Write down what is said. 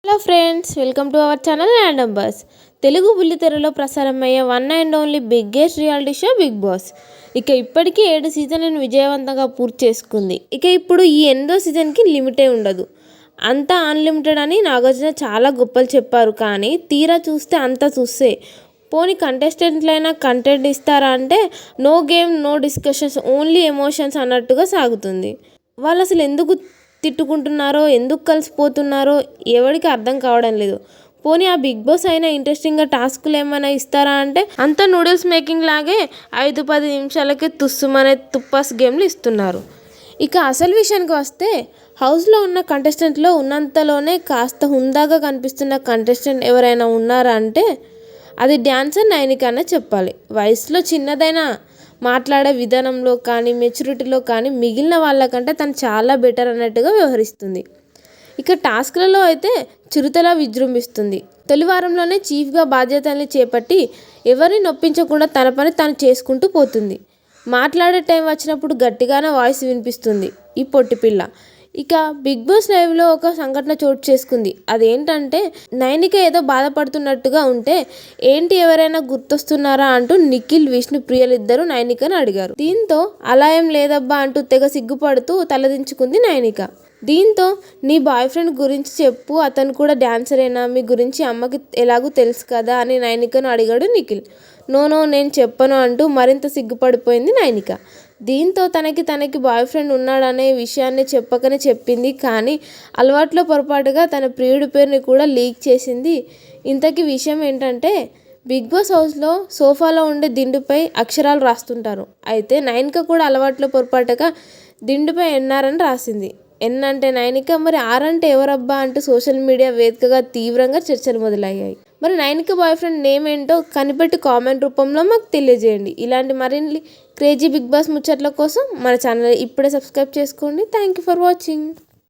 Hello friends, welcome to our channel random buzz. Telugu బుల్లితెరలో ప్రసారమయ్యే one and only biggest reality show Bigg Boss ఇప్పటికీ 7 సీజన్లను విజయవంతంగా పూర్తి చేసుకుంది. ఇప్పుడు ఈ 8వ సీజన్కి లిమిటే ఉండదు. అంతా అన్లిమిటెడ్ అని నాగార్జున చాలా గొప్పలు చెప్పారు, కానీ తీరా చూస్తే అంతా చూస్తే పోనీ కంటెస్టెంట్లైనా కంటెంట్ ఇస్తారా అంటే no game, no discussions, only emotions అన్నట్టుగా సాగుతుంది. వాళ్ళు అసలు ఎందుకు తిట్టుకుంటున్నారో, ఎందుకు కలిసిపోతున్నారో ఎవరికి అర్థం కావడం లేదు. పోనీ ఆ బిగ్ బాస్ అయినా ఇంట్రెస్టింగ్గా టాస్కులు ఏమైనా ఇస్తారా అంటే అంత నూడిల్స్ మేకింగ్ లాగే 5-10 నిమిషాలకే తుస్సుమనే తుప్పాస్ గేమ్లు ఇస్తున్నారు. అసలు విషయానికి వస్తే హౌస్లో ఉన్న కంటెస్టెంట్లో ఉన్నంతలోనే కాస్త హుందాగా కనిపిస్తున్న కంటెస్టెంట్ ఎవరైనా ఉన్నారా అంటే అది డాన్సర్ నైనిక అనే చెప్పాలి. వయసులో చిన్నదైనా మాట్లాడే విధానంలో కానీ, మెచ్యూరిటీలో కానీ మిగిలిన వాళ్ళకంటే తను చాలా బెటర్ అన్నట్టుగా వ్యవహరిస్తుంది. టాస్క్లలో అయితే చిరుతలా విజృంభిస్తుంది. తొలి వారంలోనే చీఫ్గా బాధ్యతల్ని చేపట్టి ఎవరిని నొప్పించకుండా తన పని తాను చేసుకుంటూ పోతుంది. మాట్లాడే టైం వచ్చినప్పుడు గట్టిగానే వాయిస్ వినిపిస్తుంది ఈ పొట్టిపిల్ల. బిగ్ బాస్ లైవ్లో ఒక సంఘటన చోటు చేసుకుంది. అదేంటంటే నైనిక ఏదో బాధపడుతున్నట్టుగా ఉంటే ఏంటి ఎవరైనా గుర్తొస్తున్నారా అంటూ నిఖిల్, విష్ణు ప్రియలిద్దరూ నైనికను అడిగారు. దీంతో అలా ఏం లేదబ్బా అంటూ తెగ సిగ్గుపడుతూ తలదించుకుంది నైనిక. దీంతో నీ బాయ్ ఫ్రెండ్ గురించి చెప్పు, అతను కూడా డాన్సరేనా, మీ గురించి అమ్మకి ఎలాగూ తెలుసు కదా అని నైనికను అడిగాడు నిఖిల్. నో నేను చెప్పను అంటూ మరింత సిగ్గుపడిపోయింది నైనిక. దీంతో తనకి బాయ్ ఫ్రెండ్ ఉన్నాడనే విషయాన్ని చెప్పకనే చెప్పింది, కానీ అలవాట్లో పొరపాటుగా తన ప్రియుడి పేరుని కూడా లీక్ చేసింది. ఇంతకీ విషయం ఏంటంటే బిగ్ బాస్ హౌస్లో సోఫాలో ఉండే దిండుపై అక్షరాలు రాస్తుంటారు. అయితే నైనిక కూడా అలవాట్లో పొరపాటుగా దిండుపై ఎన్ఆర్ అని రాసింది. ఎన్ అంటే నైనిక, మరి ఆర్ అంటే ఎవరబ్బా అంటూ సోషల్ మీడియా వేదికగా తీవ్రంగా చర్చలు మొదలయ్యాయి. మరి నైనిక బాయ్ ఫ్రెండ్ నేమ్ ఏంటో కనిపెట్టి కామెంట్ రూపంలో మాకు తెలియజేయండి. ఇలాంటి మరిన్ని క్రేజీ బిగ్ బాస్ ముచ్చట్ల కోసం మన ఛానల్ ఇప్పుడే సబ్స్క్రైబ్ చేసుకోండి. Thank you for watching.